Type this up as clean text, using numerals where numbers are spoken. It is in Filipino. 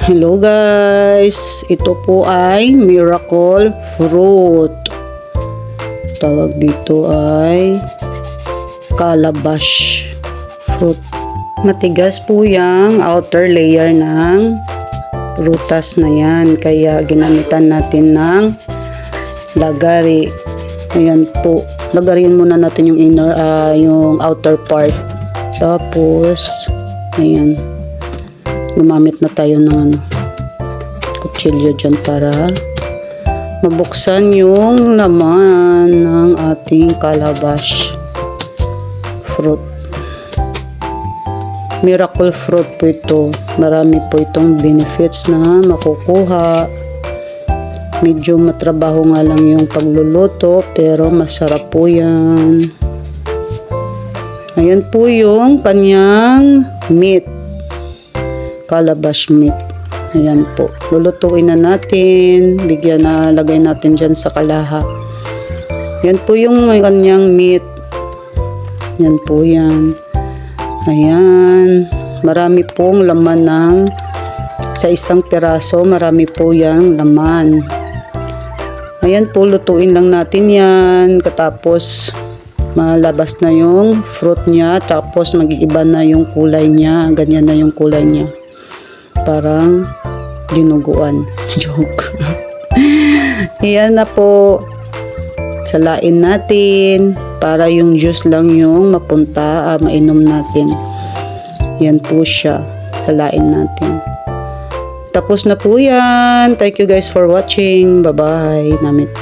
Hello guys, ito po ay miracle fruit. Tawag dito ay calabash fruit. Matigas po yung outer layer ng prutas na yan, kaya ginamitan natin ng lagari. Ayan po, lagarin muna natin yung yung outer part. Tapos ayan, gumamit na tayo ng kutsilyo dyan para mabuksan yung laman ng ating calabash fruit. Miracle fruit po ito. Marami po itong benefits na makukuha. Medyo matrabaho nga lang yung pagluluto, pero masarap po yan. Ayan po yung kanyang meat. Calabash meat. Ayan po. Lulutuin na natin. Lagay natin dyan sa kalaha. Yan po yung kanyang meat. Yan po yan. Ayan. Marami pong laman sa isang piraso. Marami po yung laman. Ayan po. Lutuin lang natin yan. Katapos malabas na yung fruit niya. Tapos mag-iiba na yung kulay niya. Ganyan na yung kulay niya. Parang dinuguan. Joke. Ayan na po. Salain natin para yung juice lang yung mapunta, mainom natin. Yan po siya. Salain natin. Tapos na po yan. Thank you guys for watching. Bye-bye. Namit.